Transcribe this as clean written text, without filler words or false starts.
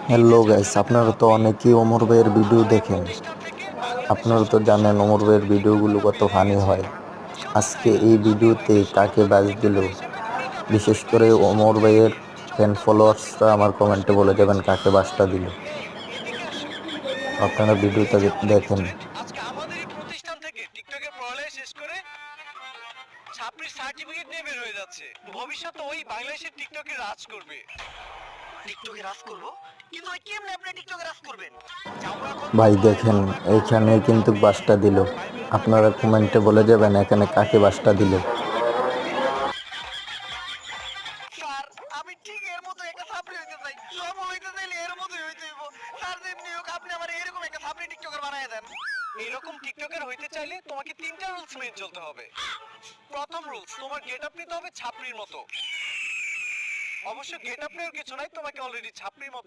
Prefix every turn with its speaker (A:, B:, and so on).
A: Hello guys, আপনারা তো অনেকেই ওমর ভাইয়ের ভিডিও দেখেন। আপনারা তো জানেন ওমর ভাইয়ের ভিডিওগুলো কত ফানি হয়। আজকে এই ভিডিওতে কাকে বাজ দিল, বিশেষ করে ওমর ভাইয়ের ফ্যান ফলোয়ার্সরা আমার কমেন্টে বলে যাবেন কাকে বাসটা দিল। আপনারা ভিডিওটা দেখেন।
B: আজকে আমাদেরই প্রতিষ্ঠান থেকে টিকটকের পড়ালেখা শেষ করে ছাত্রীর সার্টিফিকেট নিয়ে বের হয়ে যাচ্ছে। ভবিষ্যতে ওই বাংলাদেশের টিকটকে রাজ করবে। টিকটকে রাজ করবো? কিন্তু ভাই কেমনে আপনি টিকটকে রাজ করবেন?
A: ভাই দেখেন, এইখানে কিন্তু বাসটা দিল। আপনারা কমেন্টে বলে যাবেন এখানে কাকে বাসটা দিল।
B: স্যার, আমি ঠিক এর মতো একটা ছাত্রী হইতে চাই। সফল হইতে চাইলে এর মতোই হইতে হইব। স্যার যেমনি হোক আপনি আমার এরকম একটা ছাত্রী টিকটকার বানায় দেন। এরকম টিকটকার হইতে চাইলে তোমাকে তিনটা রুলস মেনে চলতে হবে। প্রথম রুলস, তোমার গেটআপ নিতে হবে ছাত্রীর মতো। অবশ্য গেটআপ নেওয়ার কিছু নাই, তোমাকে অলরেডি ছাত্রীর মতো